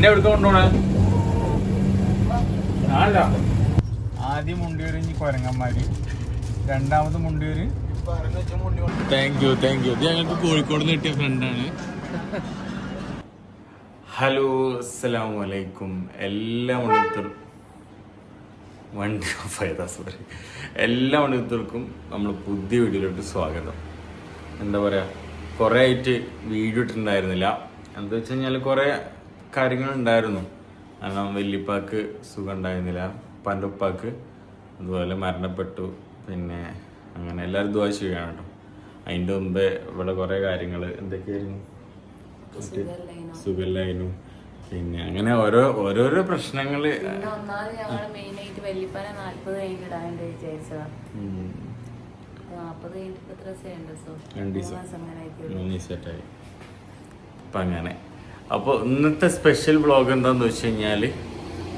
എന്നെ എവിടെ കൊണ്ടുപോണേ? ആദ്യം മുണ്ടിയൂര് കൊരങ്ങന്മാര്, രണ്ടാമത് മുണ്ടിയൂര്. താങ്ക് യു ഇത് ഞങ്ങൾക്ക് കോഴിക്കോട് നിന്ന് കിട്ടിയ ഫ്രണ്ടാണ്. ഹലോ അസ്സലാമു അലൈക്കും. എല്ലാ മണിത്തർക്കും നമ്മൾ പുതിയ വീഡിയോയിലോട്ട് സ്വാഗതം. എന്താ പറയുക, കുറേ ആയിട്ട് വീഡിയോ ഇട്ടിട്ടുണ്ടായിരുന്നില്ല. എന്താ വെച്ച് കഴിഞ്ഞാൽ കുറേ കാര്യങ്ങളുണ്ടായിരുന്നു. കാരണം വല്യപ്പാക്ക് സുഖം ഉണ്ടായിരുന്നില്ല, ഉപ്പാൻ്റെ ഉപ്പാക്ക് അതുപോലെ മരണപ്പെട്ടു. പിന്നെ അങ്ങനെ എല്ലാവരും ദുആ ചെയ്യണം കേട്ടോ. അതിൻ്റെ മുമ്പേ ഇവിടെ കുറേ കാര്യങ്ങൾ എന്തൊക്കെയായിരുന്നു, സുഖമില്ലായിരുന്നു. പിന്നെ അങ്ങനെ ഓരോരോ പ്രശ്നങ്ങള്. അപ്പൊ അങ്ങനെ അപ്പോൾ ഇന്നത്തെ സ്പെഷ്യൽ വ്ളോഗ് എന്താന്ന് വെച്ച് കഴിഞ്ഞാല്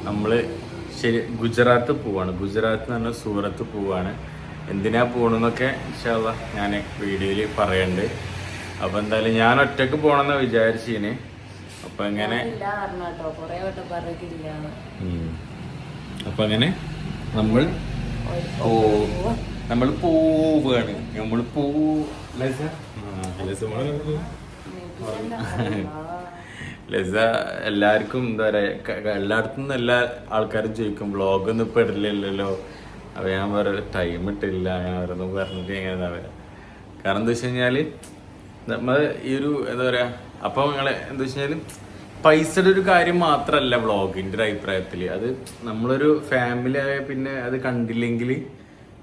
നമ്മള് ഗുജറാത്ത് പോവാണ്. ഗുജറാത്ത് എന്ന് പറഞ്ഞാൽ സൂറത്ത് പോവാണ്. എന്തിനാ പോകണമെന്നൊക്കെ ഇൻഷാ അല്ലാഹ് ഞാൻ വീഡിയോയിൽ പറയുന്നുണ്ട്. അപ്പോൾ എന്തായാലും ഞാൻ ഒറ്റക്ക് പോകണമെന്ന് വിചാരിച്ചിന്. അപ്പൊ അങ്ങനെ അപ്പൊ അങ്ങനെ നമ്മൾ പോവുകയാണ്. ലസ എല്ലാവർക്കും എന്താ പറയാ, എല്ലായിടത്തും നിന്ന് എല്ലാ ആൾക്കാരും ചോദിക്കും വ്ളോഗൊന്നും ഇപ്പൊ ഇടില്ലല്ലോ. അപ്പൊ ഞാൻ വേറെ ടൈം ഇട്ടില്ല, ഞാൻ വേറെ പറഞ്ഞിട്ട് എങ്ങനെയാ പറയാ. കാരണം എന്താ വെച്ച് കഴിഞ്ഞാല് നമ്മൾ ഈ ഒരു എന്താ പറയാ, അപ്പൊ നിങ്ങളെ എന്താ വെച്ച് കഴിഞ്ഞാല് പൈസയുടെ ഒരു കാര്യം മാത്രല്ല വ്ളോഗിന്റെ ഒരു അഭിപ്രായത്തില്. അത് നമ്മളൊരു ഫാമിലി ആയ പിന്നെ അത് കണ്ടില്ലെങ്കിൽ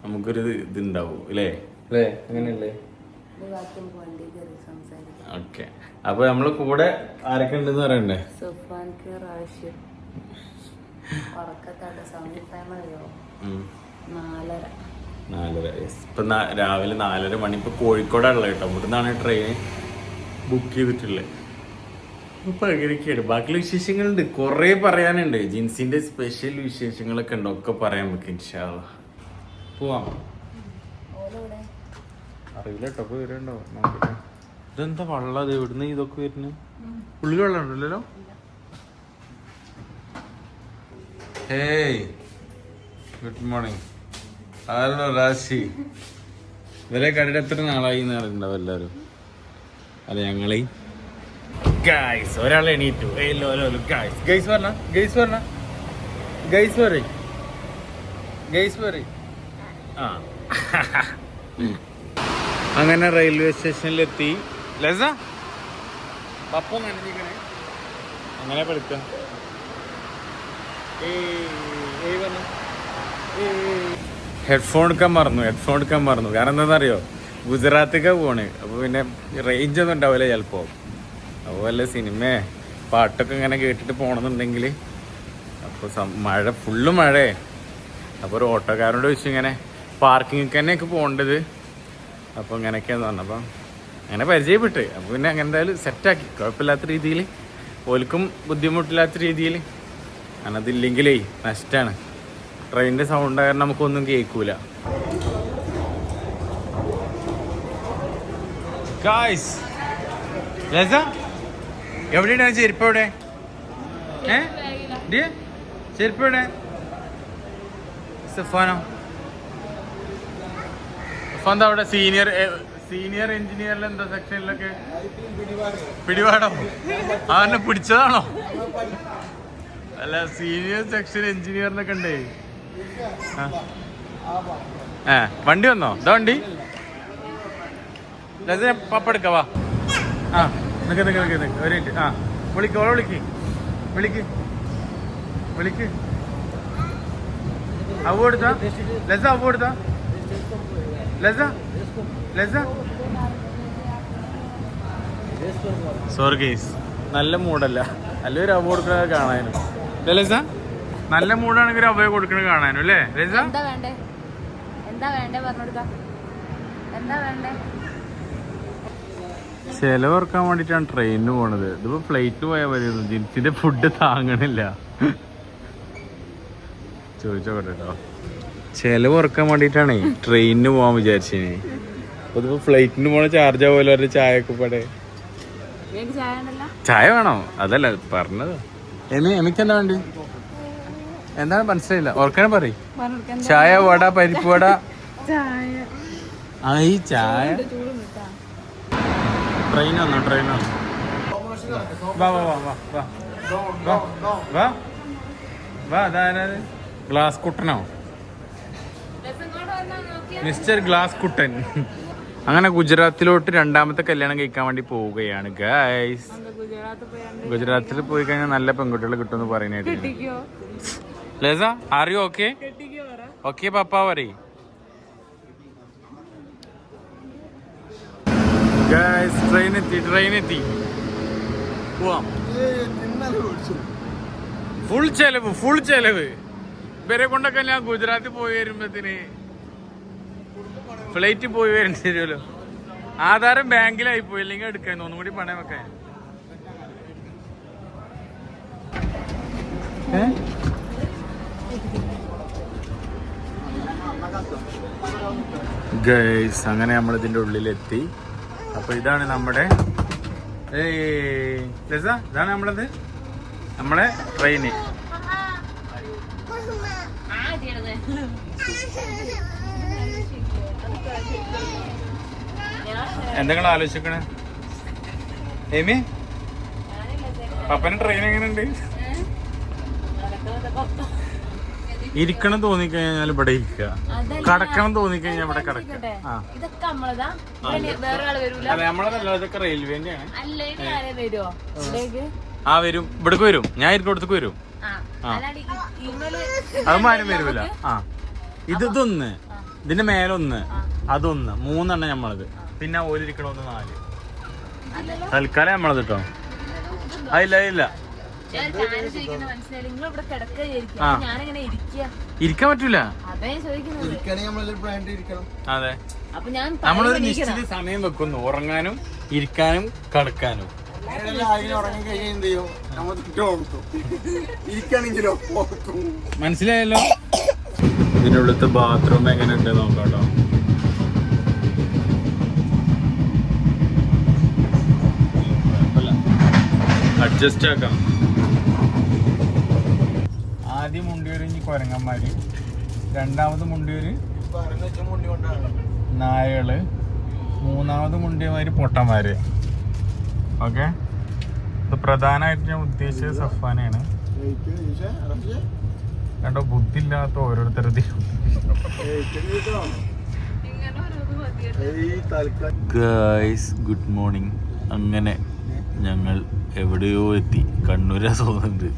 നമുക്കൊരു ഇതുണ്ടാവും അല്ലേ അങ്ങനെയല്ലേ? ഓക്കെ, അപ്പൊ നമ്മള് കൂടെ ആരൊക്കെ ഉണ്ടെന്ന് പറയണ്ടേ? ഇപ്പൊ രാവിലെ 4:30 മണി. ഇപ്പൊ കോഴിക്കോടാണുള്ളത് കേട്ടോ. ഇവിടുന്നാണ് ട്രെയിൻ ബുക്ക് ചെയ്തിട്ടുള്ളത്. ഇപ്പൊ എങ്ങനെയൊക്കെയാണ് ബാക്കിയുള്ള വിശേഷങ്ങളുണ്ട്, കുറെ പറയാനുണ്ട്. ജിൻസിന്റെ സ്പെഷ്യൽ വിശേഷങ്ങളൊക്കെ ഉണ്ട്, ഒക്കെ പറയാൻ നമുക്ക് ഇൻഷാ അല്ലാഹ്. പോവാം. അറിയില്ല കേട്ടോ, ഇപ്പൊ വരുന്നുണ്ടോ? ഇതെന്താ വെള്ളം എവിടുന്ന് ഇതൊക്കെ വരുന്നു? ഉള്ളിൽ വെള്ളം ഉണ്ടല്ലോ. Hey, good morning. ഹലോ രാശി. ഇവരെ കണ്ടിട്ട് എത്ര നാളായി എന്ന് അറിയണ്ടാവും എല്ലാവരും. അല്ല ഞങ്ങളെ ഗൈസ് ഒരാൾ എണീറ്റു. ഗൈസ് പറ. ആ അങ്ങനെ റെയിൽവേ സ്റ്റേഷനിലെത്തി. ലസ പപ്പ നനഞ്ഞിക്കണേ. അങ്ങനെ പഠിക്ക. ഹെഡ്ഫോൺ എടുക്കാൻ മറന്നു. കാരണം എന്താണെന്നറിയോ, ഗുജറാത്തേക്കാ പോണ്. അപ്പോൾ പിന്നെ റേഞ്ച് ഒന്നും ഉണ്ടാവില്ല ചിലപ്പോ. അതുപോലെ സിനിമ പാട്ടൊക്കെ ഇങ്ങനെ കേട്ടിട്ട് പോകണമെന്നുണ്ടെങ്കിൽ അപ്പോൾ ഫുള്ള് മഴയെ. അപ്പോൾ ഒരു ഓട്ടോക്കാരോട് ചോദിച്ചു ഇങ്ങനെ പാർക്കിങ്ങിൽ തന്നെയൊക്കെ പോകേണ്ടത്. അപ്പോൾ ഇങ്ങനെയൊക്കെയാന്ന് പറഞ്ഞു. അപ്പം അങ്ങനെ പരിചയപ്പെട്ട്. അപ്പോൾ പിന്നെ അങ്ങനെ എന്തായാലും സെറ്റാക്കി, കുഴപ്പമില്ലാത്ത രീതിയിൽ, ഓൽക്കും ബുദ്ധിമുട്ടില്ലാത്ത രീതിയിൽ. കാരണം അതില്ലെങ്കിലേ നഷ്ടമാണ്. ട്രെയിനിൻ്റെ സൗണ്ട് കാരണം നമുക്കൊന്നും കേൾക്കൂല. ഗായ്സ്, ലസ എവിടെയാണ് ചെരുപ്പ്? എവിടെ ചെരുപ്പ്? എവിടെ സഫാനോ? സഫാന്ത അവിടെ സീനിയർ എഞ്ചിനീയറിൽ എന്താ സെക്ഷനിലൊക്കെ പിടിപാടോ? അവനെ പിടിച്ചതാണോ? അല്ല, സീനിയർ സെക്ഷൻ എഞ്ചിനീയറിനൊക്കെ ഉണ്ടേ. വണ്ടി വന്നോ? ഇതാ വണ്ടി. പപ്പ എടുക്കവാ. ആ നിക്ക് ഒരു മിനിറ്റ്. ആ വിളിക്ക്. അവ കൊടുത്താ ലസ. സോറി ഗൈസ്, നല്ല മൂടല്ല. അല്ലെങ്കിൽ ഒരു അവ കൊടുക്കണത് കാണാനും. ലസ നല്ല മൂടാണെങ്കിൽ ഒരു അവ കൊടുക്കണത് കാണാനും അല്ലേ ലസ? ചെലവർക്കാൻ വേണ്ടിട്ടാണ് ട്രെയിനിന് പോണത്. ഇതിപ്പോ ഫ്ലൈറ്റ് പോയാൽ മതിയായിരുന്നു. ജിൻസിന്റെ ഫുഡ് താങ്ങണില്ല. ചോദിച്ചോട്ടെ കേട്ടോ. ചെലവ് കുറക്കാൻ വേണ്ടിട്ടാണേ ട്രെയിനിന് പോകാൻ വിചാരിച്ചേ. അപ്പൊ ഇതിപ്പോ ഫ്ലൈറ്റിന് പോണ ചാർജ് ആവുമല്ലോ അവരുടെ ചായക്ക് പടെ. ചായ വേണോ? അതല്ല പറഞ്ഞത്. എമിക്ക് എന്താ വേണ്ടി? എന്താണ് മനസ്സിലായില്ല, ഓർക്കാൻ പറയും. ചായ, വട, പരിപ്പ് വട. ആ ഈ ചായ. ട്രെയിൻ വന്നോ? ട്രെയിൻ വന്നോ? വാ വാ വാ വാ വാ വാ വാ വാ. അതായത് ഗ്ലാസ് കുട്ടനോ? മിസ്റ്റർ ഗ്ലാസ് കുട്ടൻ. അങ്ങനെ ഗുജറാത്തിലോട്ട് രണ്ടാമത്തെ കല്യാണം കഴിക്കാൻ വേണ്ടി പോവുകയാണ് ഗൈസ്. ഗുജറാത്തിൽ പോയി കഴിഞ്ഞാൽ നല്ല പെൺകുട്ടികൾ കിട്ടുമെന്ന് പറയുന്നത്. ലേസ ആർ യു ഓക്കെ? ഓക്കെ പപ്പ പറയും. ഗൈസ് ട്രെയിൻ എത്തി. പോവാം. ഫുൾ ചെലവ് ഇവരെ കൊണ്ടൊക്കെ ഞാൻ ഗുജറാത്തിൽ പോയി വരുമ്പത്തിന് ഫ്ലൈറ്റ് പോയി വരേണ്ടി വരുമല്ലോ. ആധാരം ബാങ്കിലായി പോയി, അല്ലെങ്കിൽ എടുക്കാൻ ഒന്നും കൂടി പണയം വെക്കാൻ. ഗൈസ് അങ്ങനെ നമ്മൾ ഇതിന്റെ ഉള്ളിലെത്തി. അപ്പൊ ഇതാണ് നമ്മുടെ ഇതാണ് നമ്മളെ ട്രെയിന്. എന്തെങ്കിലും ആലോചിക്കണേ ഏമി? പപ്പന് ട്രെയിൻ എങ്ങനെയുണ്ട്? ഇരിക്കണം തോന്നിക്കഴിഞ്ഞാൽ ഇവിടെ ഇരിക്കുക, കടക്കണം തോന്നിക്കഴിഞ്ഞാൽ ഇവിടെ കിടക്കുക. നമ്മളതല്ല, ഇതൊക്കെ റെയിൽവേന്റെയാണ്. ആ വരും, ഇവിടേക്ക് വരും. ഞാൻ ഇരിക്കടത്തേക്ക് വരും. അതും ആരും വരൂല. ആ ഇതൊന്ന്, ഇതിന്റെ മേലൊന്ന്, അതൊന്ന്, 3 എണ്ണം നമ്മളത്. പിന്നെ ഓലിരിക്കണൊന്ന് 4. തൽക്കാലം നമ്മളത് കേട്ടോ. ഇല്ല ഇല്ല ഇരിക്കാൻ പറ്റൂല. അതെ, നമ്മളൊരു നിശ്ചിത സമയം വെക്കുന്നു ഉറങ്ങാനും ഇരിക്കാനും കിടക്കാനും. മനസ്സിലായല്ലോ. ഇതിനുള്ളിലത്തെ ബാത്റൂം എങ്ങനെ ഉണ്ട് നോക്കാട്ടോ. അഡ്ജസ്റ്റ് ആക്കാം. ആദ്യം മുണ്ടിയൂര് കൊരങ്ങന്മാര്, രണ്ടാമത് മുണ്ടിയൂര് നായകള്, മൂന്നാമത് മുണ്ടിയമാര് പൊട്ടന്മാര്. ഓക്കെ, ഇത് പ്രധാനമായിട്ട് ഞാൻ ഉദ്ദേശിച്ചത് സഫാനയാണ്. കണ്ടോ, ബുദ്ധിയില്ലാത്ത ഓരോരുത്തരുടെ. Guys good morning. അങ്ങനെ ഞങ്ങൾ എവിടെയോ എത്തി. കണ്ണൂരാ തോന്നുന്നുണ്ട്.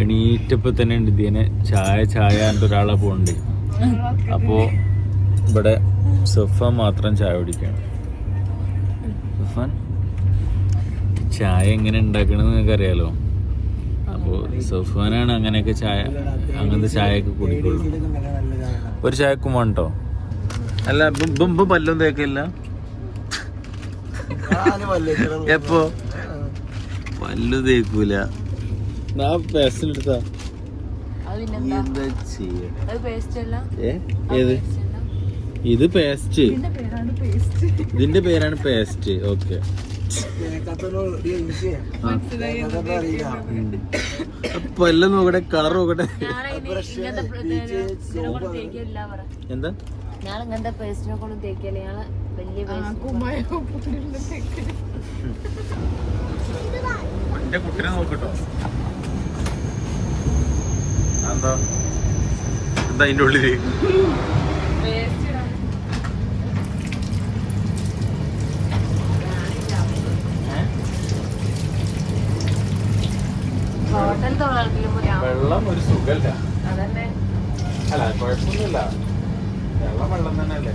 എണീറ്റപ്പോൾ തന്നെ ഉണ്ട് ഇതിനെ ചായ എൻ്റെ ഒരാളെ പോകണ്ടേ. അപ്പോൾ ഇവിടെ സഫാൻ മാത്രം ചായ കുടിക്കണം. സഫാൻ ചായ എങ്ങനെ ഉണ്ടാക്കണമെന്ന് നിങ്ങൾക്ക് അറിയാലോ. അപ്പോൾ സഫാനാണ് അങ്ങനെയൊക്കെ അങ്ങനത്തെ ചായയൊക്കെ കുടിക്കുള്ളൂ. ഒരു ചായക്കും വേണ്ടോ? അല്ല ബുമ്പ് പല്ലും തേക്കില്ല. എപ്പോ പല്ലു തേക്കൂല. പേസ്റ്റിലെടുത്താ ഏത്? ഇത് പേസ്റ്റ്. ഇതിന്റെ പേരാണ് പേസ്റ്റ്. ഓക്കെ, പല്ല് നോക്കട്ടെ, കളർ നോക്കട്ടെ. എന്താ എന്റെ കുട്ടിനെ നോക്കട്ടോ. എന്താ അതിന്റെ ഉള്ളില്? വെള്ളം ഒരു സുഖല്ല. അല്ല കുഴപ്പമൊന്നുമില്ല, വെള്ളം തന്നെ അല്ലേ,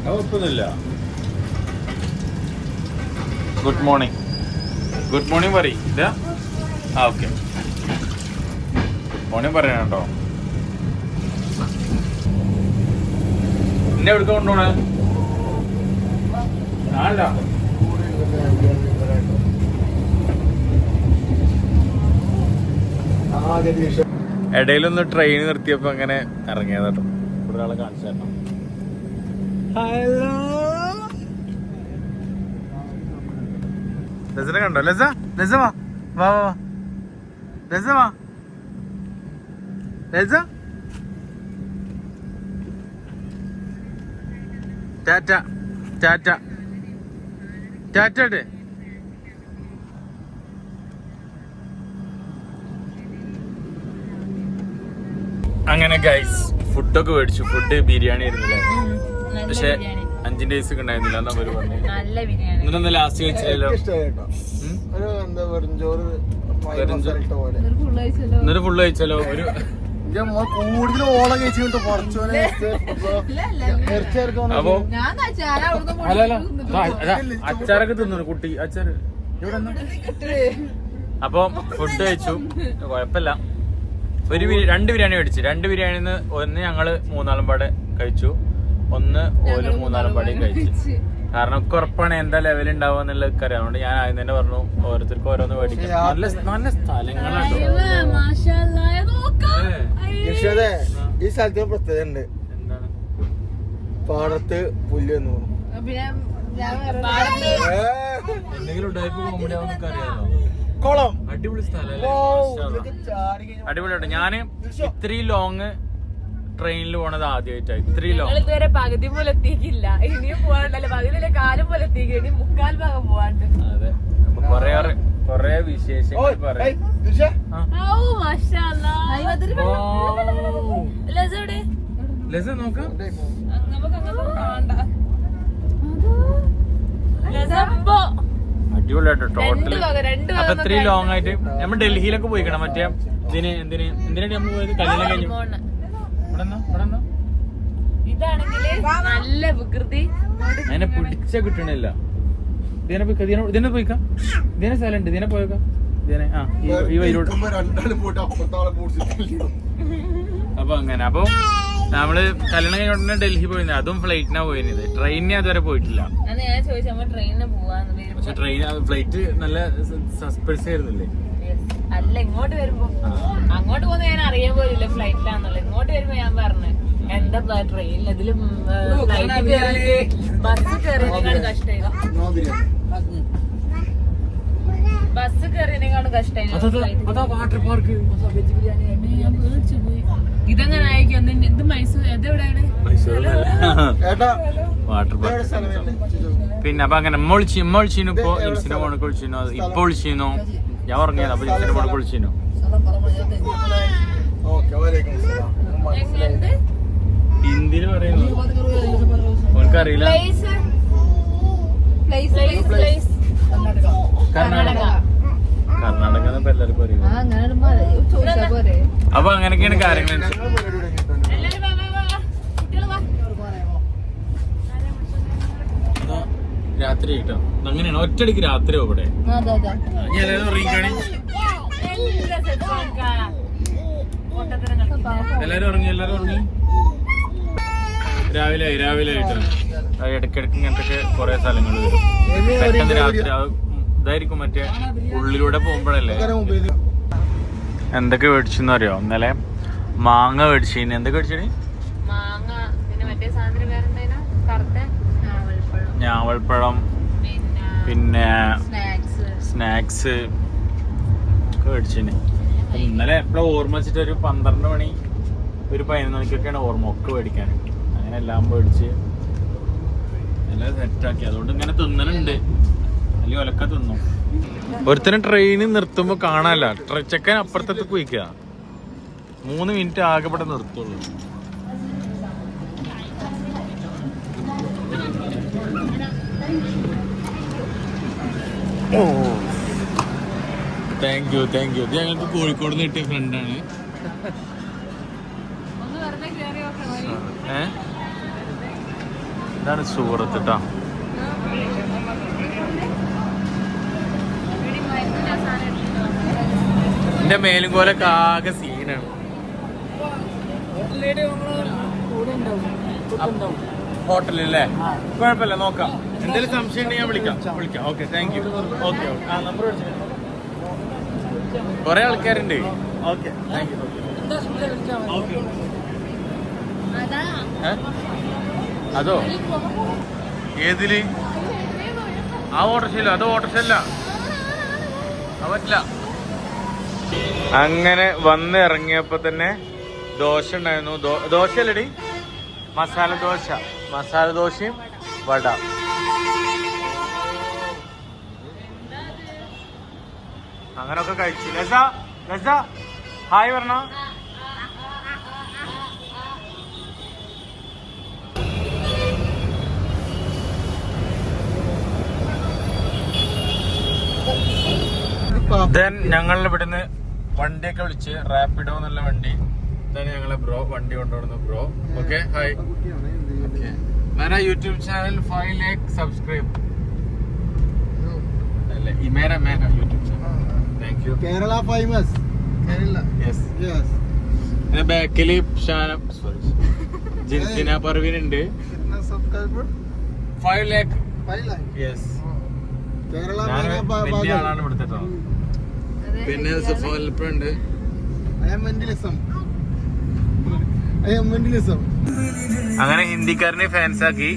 കുഴപ്പമൊന്നുമില്ല. Good morning. ഗുഡ് മോർണിംഗ് പറയും. ഇതാ ഓക്കെ, ഗുഡ് മോർണിംഗ് പറയണം കേട്ടോ. എന്നെ എവിടുക്ക കൊണ്ടുപോണേ? അല്ല ഇടയിലൊന്ന് ട്രെയിൻ നിർത്തിയപ്പോ അങ്ങനെ ഇറങ്ങിയതാട്ടോ. ഇവിടെ ഒരാളെ കാണിച്ചു തരണം. ഹലോ ലസനെ കണ്ടോ? ലസ വാ വാ വാ രസ വാ രസ ടാറ്റ ടാറ്റ ടാറ്റ. അങ്ങനെ ഗൈസ് ഫുഡൊക്കെ മേടിച്ചു. ഫുഡ് ബിരിയാണി ആയിരുന്നില്ല, പക്ഷെ 5 days ഒക്കെ ഉണ്ടായിരുന്നില്ല എന്നാ അവര് പറഞ്ഞു. എന്നിട്ടൊന്ന് ലാസ്റ്റ് കഴിച്ചില്ലല്ലോ. എന്നിട്ട് ഫുള്ള് കഴിച്ചല്ലോ. ഒരു അപ്പൊ അച്ചാറൊക്കെ തിന്നു കുട്ടി അച്ചാറ്. അപ്പൊ ഫുഡ് കഴിച്ചു, കൊഴപ്പില്ല. 2 ബിരിയാണി മേടിച്ചു. 2 ബിരിയാണിന്ന് ഒന്ന് ഞങ്ങള് 3 പാടെ കഴിച്ചു, ഒന്ന് ഓല് 3 പാടെയും കഴിച്ചു. കാരണം ഉറപ്പാണ് എന്താ ലെവൽ ഉണ്ടാവുക എന്നുള്ളത് അറിയാം. അതുകൊണ്ട് ഞാൻ ആദ്യം തന്നെ പറഞ്ഞു ഓരോരുത്തർക്കും ഓരോന്ന് മേടിക്കാം. നല്ല സ്ഥലങ്ങളാണ് ഈ സ്ഥലത്തിന് പ്രത്യേകത ഉണ്ട്. എന്താണ്? പാടത്ത് പുല്ല് എന്ന് തോന്നുന്നു. എന്തെങ്കിലും ഉടായ്പ കോമഡി ആവുന്നൊക്കെ അറിയാമോ? കുളം അടിപൊളി സ്ഥലം, അടിപൊളിയായിട്ട്. ഞാന് ഇത്രയും ലോങ് ട്രെയിനിൽ പോണത് ആദ്യമായിട്ടാണ്. ഇത്രയും ലോങ് ഇതുവരെ പകുതി പോലെ എത്തിയിട്ടില്ല. ഇനിയും പോകാണ്ടല്ലോ, പകുതിയിലെ കാലം പോലെ എത്തിക്കും. ഇനി 3/4 ഭാഗം പോവാണ്ട്. അതെ, കൊറേ വിശേഷങ്ങൾ പറയാം. നോക്കാം അടിപൊളിയാട്ടോ ടോട്ടല്. അപ്പൊ ഇത്രയും ലോങ് ആയിട്ട് നമ്മൾ ഡൽഹിയിലൊക്കെ പോയിക്കണം. മറ്റേ എന്തിനാണ് നമ്മൾ പോയത്? കല്യാണം കഴിഞ്ഞു. ഇതാണെങ്കില് നല്ല വികൃതി. അതിനെ പിടിച്ച കിട്ടണില്ല. ഇതിനെ പോയിക്കാം. ഇതിനെ സ്ഥലമുണ്ട്, ഇതിനെ പോയേക്കാം. ഈ വൈരോട്. അപ്പൊ അങ്ങനെ അപ്പൊ നമ്മള് കല്യാണം കഴിഞ്ഞ ഉടനെ ഡൽഹി പോയിരുന്നത്. അതും ഫ്ലൈറ്റിനാ പോയിരുന്നത്, ട്രെയിനിനെ അതുവരെ പോയിട്ടില്ല. പക്ഷെ ഫ്ലൈറ്റ് നല്ല സസ്പെൻസ് ആയിരുന്നില്ലേ? അല്ല, ഇങ്ങോട്ട് വരുമ്പോ അങ്ങോട്ട് പോകുന്ന ഞാൻ അറിയാൻ പോലില്ല ഫ്ലൈറ്റിലാന്നുള്ളത്. ഇങ്ങോട്ട് വരുമ്പോ ഞാൻ പറഞ്ഞു എന്താ ട്രെയിനിൽ ഇതിലും ബസ് കയറിയതിനേക്കാളും കഷ്ടമായി. ബസ് കയറിയതിനേക്കാളും കഷ്ടമായി. ഇതെങ്ങനെ ആയിരിക്കും? ഇത് മൈസൂർ, എതെവിടെയാണ്? Water park. പിന്നെ അപ്പൊ അങ്ങനെ ഇമ്മ വിളിച്ചിരുന്നു. ഇപ്പൊ ജിംസിന്റെ ഫോണിൽ വിളിച്ചിരുന്നു. ഇപ്പൊ വിളിച്ചിരുന്നു. ഞാൻ ഉറങ്ങിയത്. അപ്പൊ ജിംസിന്റെ ഫോണിൽ വിളിച്ചിരുന്നു. ഹിന്ദിയില് പറയുന്നു, ഓനക്കറിയില്ല. കർണാടക ഇപ്പൊ എല്ലാവർക്കും അറിയാം. അപ്പൊ അങ്ങനെയൊക്കെയാണ് കാര്യങ്ങൾ. രാത്രി കിട്ടോ അങ്ങനെയാണ്, ഒറ്റടിക്ക് രാത്രിയോ ഇവിടെ. എല്ലാരും ഉറങ്ങി. രാവിലെ ആയിട്ടോ ഇടയ്ക്കിടയ്ക്ക് ഇങ്ങനത്തെ കുറെ സ്ഥലങ്ങൾ വരും. പെട്ടെന്ന് രാത്രി ഇതായിരിക്കും, മറ്റേ ഉള്ളിലൂടെ പോകുമ്പോഴല്ലേ. എന്തൊക്കെ മേടിച്ചെന്ന് അറിയോ? ഇന്നലെ മാങ്ങ മേടിച്ചു. എന്തൊക്കെ മേടിച്ചു? ഞാവൽപ്പഴം, പിന്നെ സ്നാക്സ് ഒക്കെ മേടിച്ചിന്. ഇന്നലെ എപ്പോഴും ഓർമ്മ വെച്ചിട്ട് ഒരു 12 മണി ഒരു 11 മണിക്കൊക്കെയാണ് ഓർമ്മ ഒക്കെ മേടിക്കാൻ. അങ്ങനെ എല്ലാം മേടിച്ച് എല്ലാം സെറ്റാക്കി. അതുകൊണ്ട് ഇങ്ങനെ തിന്നലുണ്ട്, അല്ലെങ്കിൽ ഒലക്ക തിന്നും. ഒരുത്തരം ട്രെയിനിൽ നിർത്തുമ്പോ കാണാല്ല, ചെക്കൻ അപ്പുറത്തേക്ക് പോയിക്കുക. 3 മിനിറ്റ് ആകെപ്പെടെ നിർത്തുള്ളൂ. Oh thank you. ഇത് ഞങ്ങൾക്ക് കോഴിക്കോട് നിന്ന് കിട്ടിയ ഫ്രണ്ടാണ്. ഇതാണ് സൂറത്ത് ട്ടാ. എന്റെ മേലും കോലൊക്കെ ആകെ സീനാണ്. ഹോട്ടലല്ലേ? കുഴപ്പമില്ല, നോക്കാം. എന്തെങ്കിലും സംശയം ഉണ്ടെങ്കിൽ ഞാൻ വിളിക്കാം. Okay, thank U. ഓക്കെ, ആ നമ്പർ വിളിച്ചു. കൊറേ ആൾക്കാരുണ്ട്. Okay, thank U. ഓക്കെ. അതോ ഏതില്? ആ ഓട്ടോറിക്ഷയിലോ? അതോ ഓട്ടോറിക്ഷ അല്ല, അത് പറ്റില്ല. അങ്ങനെ വന്ന് ഇറങ്ങിയപ്പോ തന്നെ ദോശ ഉണ്ടായിരുന്നു. ദോശ അല്ലടി, മസാല ദോശ. മസാല ദോശയും വട. അങ്ങനൊക്കെ കഴിച്ചു. ലസ ലസ ഹായ് പറഞ്ഞോ. ദെൻ ഞങ്ങൾ ഇവിടുന്ന് വണ്ടിയൊക്കെ വിളിച്ച് റാപ്പിഡോ എന്നുള്ള വണ്ടി. ഇതാണ് ഞങ്ങളെ ബ്രോ വണ്ടി കൊണ്ടുവരുന്നു. Bro okay hi. मेरा यूट्यूब चैनल 5 लाख सब्सक्राइब अल्ले ये मेरा YouTube channel. Thank you. Kerala famous. Kerala. Yes yes. എന്റെ ബാക്കിൽ ഷാനം സോറി ജിൻസിന പർവീൻ ഉണ്ട്. Subscriber 5 lakh. 5 lakh. Yes. Kerala വലിയ ആളാണ് ഇവിടുത്തെ ട്ടോ. പിന്നെ സഫോൽപ്പുണ്ട്. അങ്ങനെ ഹിന്ദിക്കാരനെ ഫാൻസ് ആക്കി.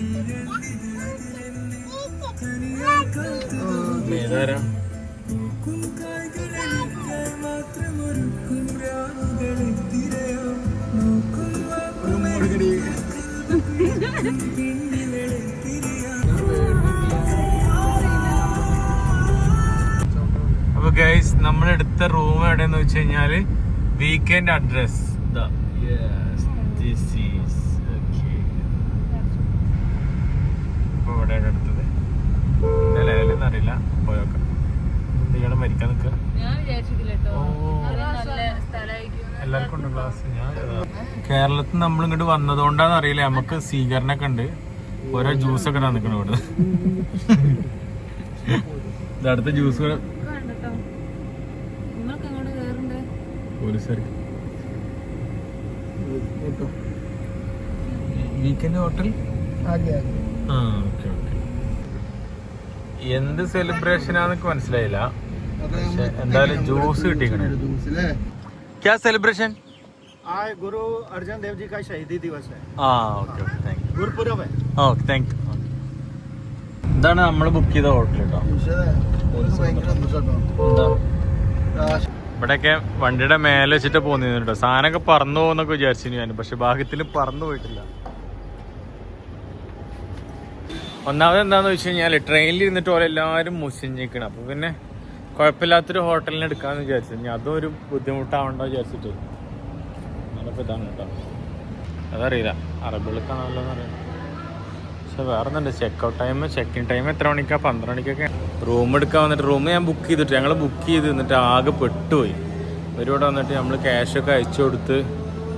ഏതാരാ അപ്പൊ ഗൈസ് നമ്മളെടുത്ത റൂം എവിടെയെന്ന് വെച്ച് കഴിഞ്ഞാല് വീക്കെൻഡ് അഡ്രസ് ഇപ്പൊ ഇവിടെ എടുത്തത് ലെവലെന്ന് അറിയില്ല. പോയോക്ക നിങ്ങള് മരിക്കാൻ നിൽക്കുക. എല്ലാവർക്കും ഉണ്ട് ക്ലാസ്. ഞാൻ കേരളത്തിൽ നമ്മൾ ഇങ്ങോട്ട് വന്നതുകൊണ്ടാന്ന് അറിയില്ല, നമുക്ക് സ്വീകരണൊക്കെ ഉണ്ട്. ഓരോ ജ്യൂസൊക്കെ തന്നിക്കണം ഇവിടെ. അടുത്ത ജ്യൂസ് പോലീസുകാർ. Weekend hotel. ആ ഓക്കെ ഓക്കെ. എന്ത് സെലിബ്രേഷനാന്നൊക്കെ മനസ്സിലായില്ല. പക്ഷെ എന്തായാലും ജ്യൂസ് കിട്ടിക്കണേ. क्या सेलिब्रेशन? आज गुरु अर्जन देव जी का शहीदी दिवस है. Okay okay thank you. Gurpurab है. Okay thank you. ഇതാണ് നമ്മൾ ബുക്ക് ചെയ്ത ഹോട്ടൽ കേട്ടോ. എന്താ ഇവിടെയൊക്കെ വണ്ടിയുടെ മേലെ വെച്ചിട്ട് പോന്നിരുന്നു. സാധനമൊക്കെ പറന്നു പോകുന്നൊക്കെ വിചാരിച്ചു ഞാൻ. പക്ഷെ ഭാഗ്യത്തിൽ പറന്നു പോയിട്ടില്ല. ഒന്നാമത് എന്താന്ന് വെച്ച് കഴിഞ്ഞാൽ ട്രെയിനിൽ ഇരുന്നിട്ട് പോലെ എല്ലാവരും മുഷിഞ്ഞിരിക്കണം. അപ്പൊ പിന്നെ കുഴപ്പമില്ലാത്തൊരു ഹോട്ടലിന് എടുക്കാന്ന് വിചാരിച്ചു. ഇനി അതും ഒരു ബുദ്ധിമുട്ടാവണ്ടോ വിചാരിച്ചിട്ട് ഞാനിപ്പോൾ ഇതാണ് കേട്ടോ. അതറിയില്ല, അറബികൾക്കാണല്ലോ എന്നറിയാം. പക്ഷെ വേറെ ഒന്നുണ്ട്. Check out check in time എത്ര മണിക്കാണ്? 12 മണിക്കൊക്കെ. റൂം എടുക്കാൻ വന്നിട്ട് റൂം ഞാൻ ബുക്ക് ചെയ്തിട്ട് ഞങ്ങൾ ബുക്ക് ചെയ്ത് എന്നിട്ട് ആകെ പെട്ടുപോയി. ഇവരോട് വന്നിട്ട് നമ്മൾ ക്യാഷൊക്കെ അയച്ചു കൊടുത്ത്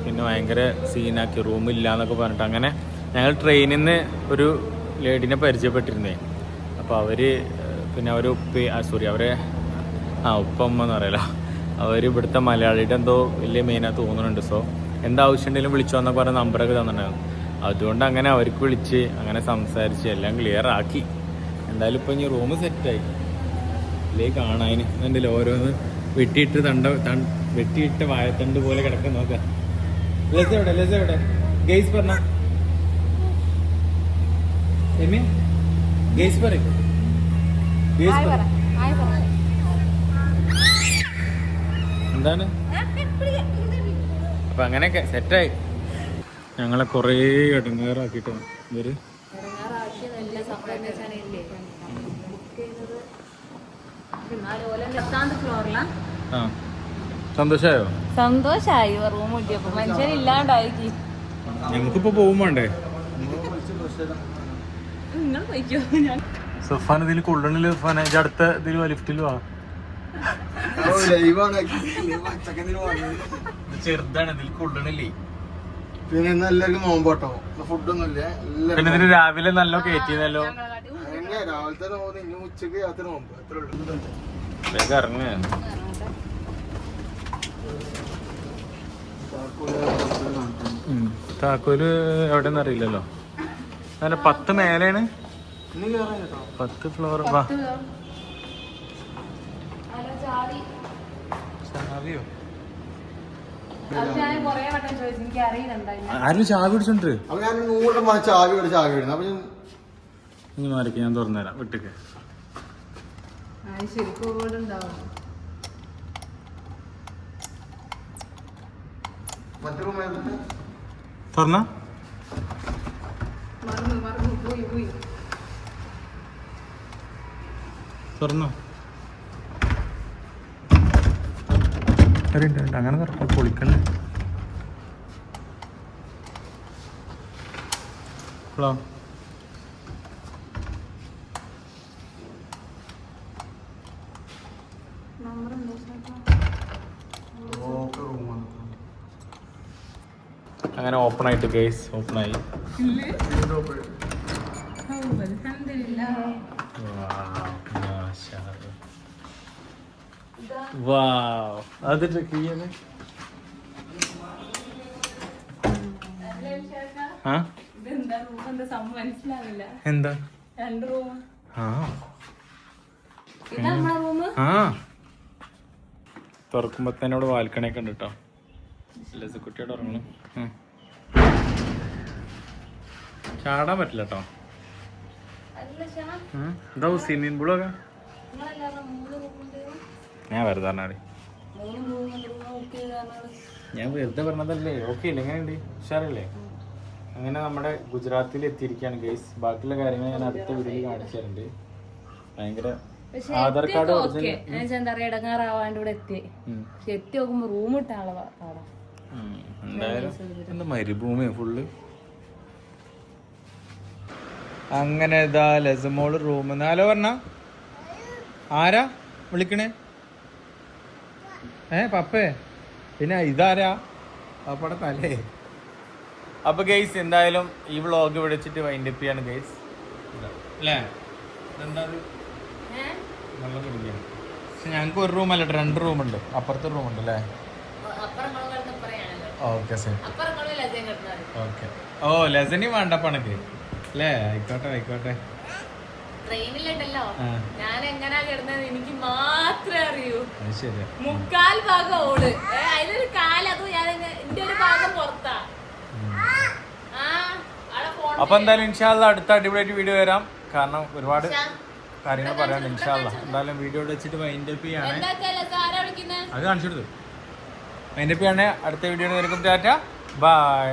പിന്നെ ഭയങ്കര സീനാക്കി. റൂമില്ല എന്നൊക്കെ പറഞ്ഞിട്ട് അങ്ങനെ ഞങ്ങൾ ട്രെയിനിൽ നിന്ന് ഒരു ലേഡീനെ പരിചയപ്പെട്ടിരുന്നേ. അപ്പോൾ അവർ പിന്നെ അവർ അവരെ ഉപ്പമ്മ എന്ന് പറയല. അവർ ഇവിടുത്തെ മലയാളിയുടെ എന്തോ വലിയ മെയിനായി തോന്നുന്നുണ്ട്. സോ എന്താവശ്യം ഉണ്ടെങ്കിലും വിളിച്ചോ എന്നൊക്കെ പറഞ്ഞ നമ്പറൊക്കെ തന്നിട്ടുണ്ടായിരുന്നു. അതുകൊണ്ട് അങ്ങനെ അവർക്ക് വിളിച്ച് അങ്ങനെ സംസാരിച്ച് എല്ലാം ക്ലിയർ ആക്കി. എന്തായാലും ഇപ്പം ഇനി റൂം സെറ്റായി. ഇല്ലേ കാണാൻ എന്തില്ല ഓരോന്ന് വെട്ടിയിട്ട് വാഴത്തണ്ട് പോലെ കിടക്കാൻ നോക്കാം. ലസ എവിടെ ഗെയ്സ് പറഞ്ഞ ഗെയ്സ് പറയും. എന്താണ് അപ്പൊ അങ്ങനെയൊക്കെ സെറ്റായി. ഞങ്ങളെ കൊറേ ഇടങ്ങേറാക്കിട്ടോ ഇവര്. സന്തോഷായോ? സന്തോഷായി. റൂം കിട്ടിയപ്പോ മനുഷ്യനില്ലാണ്ടായി. ഞങ്ങൾക്കിപ്പോ പോകും വേണ്ടേ? നിങ്ങൾ പോയിക്കോ. സുഫാൻ ഇതിൽ കൊള്ളണില്ല. സുഫാൻ അടുത്ത ഇതിൽ ലിഫ്റ്റിൽ വാ. ചെറുതാണ് ഇതിൽ കൊള്ളണില്ലേ. പിന്നെ എല്ലാവർക്കും നോമ്പോട്ടോ. ഫുഡൊന്നുമില്ല. പിന്നെ ഇതിന് രാവിലെ നല്ല കയറ്റിയതല്ലോ. രാവിലത്തെ നോമ്പ് ഇനി ഉച്ചക്ക് അത്ര നോമ്പ് അത്ര ഉള്ളു. വേഗം ഇറങ്ങ. താക്കോല് എവിടെന്ന് അറിയില്ലല്ലോ. അങ്ങനെ 10 മേലെയാണ്. 10 ഫ്ലോർ. വാ ചാവിയോ? ആരും ചാവി പിടിച്ചോണ്ട് അപ്പൊ ഞാൻ 100 ചാവി ഇടുന്നു. അപ്പൊ നീ മാറിക്ക്, ഞാൻ തുറന്നുതരാം. വിട്ടിക്ക്. മറ്റേ റൂം ഏതാണ്? തുറന്ന തുറന്നോ അങ്ങനെ തുറക്കാം പൊളിക്കല്ലേ അങ്ങനെ ഓപ്പൺ ആയിട്ട് കേസ് ഓപ്പൺ ആയി അതിട്ട് കീയത് എന്താ തുറക്കുമ്പോ തന്നെ ഇവിടെ വാൽക്കണിയൊക്കെ ഉണ്ട് കേട്ടോ കുട്ടിയോട് ഉറങ്ങണം ചാടാൻ പറ്റില്ല കേട്ടോ എന്താ സ്വിമ്മിംഗ് പൂളൊക്കെ ഞാൻ വെറുതെ പറഞ്ഞാടി ഞാൻ വെറുതെ പറഞ്ഞതല്ലേ ഓക്കെ അല്ലേ എങ്ങനെയുണ്ട് ഉഷാറല്ലേ അങ്ങനെ നമ്മുടെ ഗുജറാത്തിൽ എത്തിയിരിക്കുകയാണ് ഗൈസ് ബാക്കിയുള്ള കാര്യങ്ങൾ ഞാൻ അടുത്ത വീഡിയോയിൽ കാണിച്ചു തരുന്നുണ്ട് ഭയങ്കര ആധാർ കാർഡ് എന്താ പറയാ ഇടങ്ങാറാവാണ്ട് ഇവിടെ എത്തി എത്തി നോക്കുമ്പോ റൂം ഇട്ടാളെ പാടാ എന്തായാലും എന്താ മരുഭൂമി ഫുള്ള് അങ്ങനെ ഇതാ ലസമോള് റൂമിൽ ഹലോ പറഞ്ഞ ആരാ വിളിക്കണേ പപ്പേ പിന്നെ ഇതാരാ പപ്പടെ തലേ അപ്പൊ ഗെയ്സ് എന്തായാലും ഈ വ്ളോഗ് വിളിച്ചിട്ട് വൈൻഡപ്പ് ചെയ്യാണ് ഗെയ്സ് അല്ലേ ഇതെന്താ വെള്ളം കുടിക്കണം പക്ഷെ ഞങ്ങൾക്ക് ഒരു റൂമല്ല 2 റൂമുണ്ട് അപ്പുറത്തെ റൂമുണ്ട് അല്ലേ ഓക്കെ ശരി ഓക്കെ ഓ ലസനി വേണ്ട പണക്ക് അല്ലേ ആയിക്കോട്ടെ ആയിക്കോട്ടെ ട്രെയിനിലുണ്ടല്ലോ ഞാൻ എങ്ങനാ കിടന്നത് എനിക്ക് മാത്രമേ അറിയൂ ശരി 3/4 ഭാഗം ഓള് അതിലൊരു കാലത് ഞാൻ എന്റെ ഒരു ഭാഗം പുറത്താ അപ്പൊ എന്തായാലും ഇൻഷാല്ല അടുത്ത അടിപൊളിയായിട്ട് വീഡിയോ വരാം കാരണം ഒരുപാട് കാര്യങ്ങൾ പറയാൻ ഇൻഷാല്ല എന്തായാലും വീഡിയോ വെച്ചിട്ട് വൈൻഡപ്പ് ചെയ്യാണ് അത് കാണിച്ചെടുത്തു വൈൻഡപ്പ് ചെയ്യാണ് അടുത്ത വീഡിയോ വരക്കും ടാറ്റ ബൈ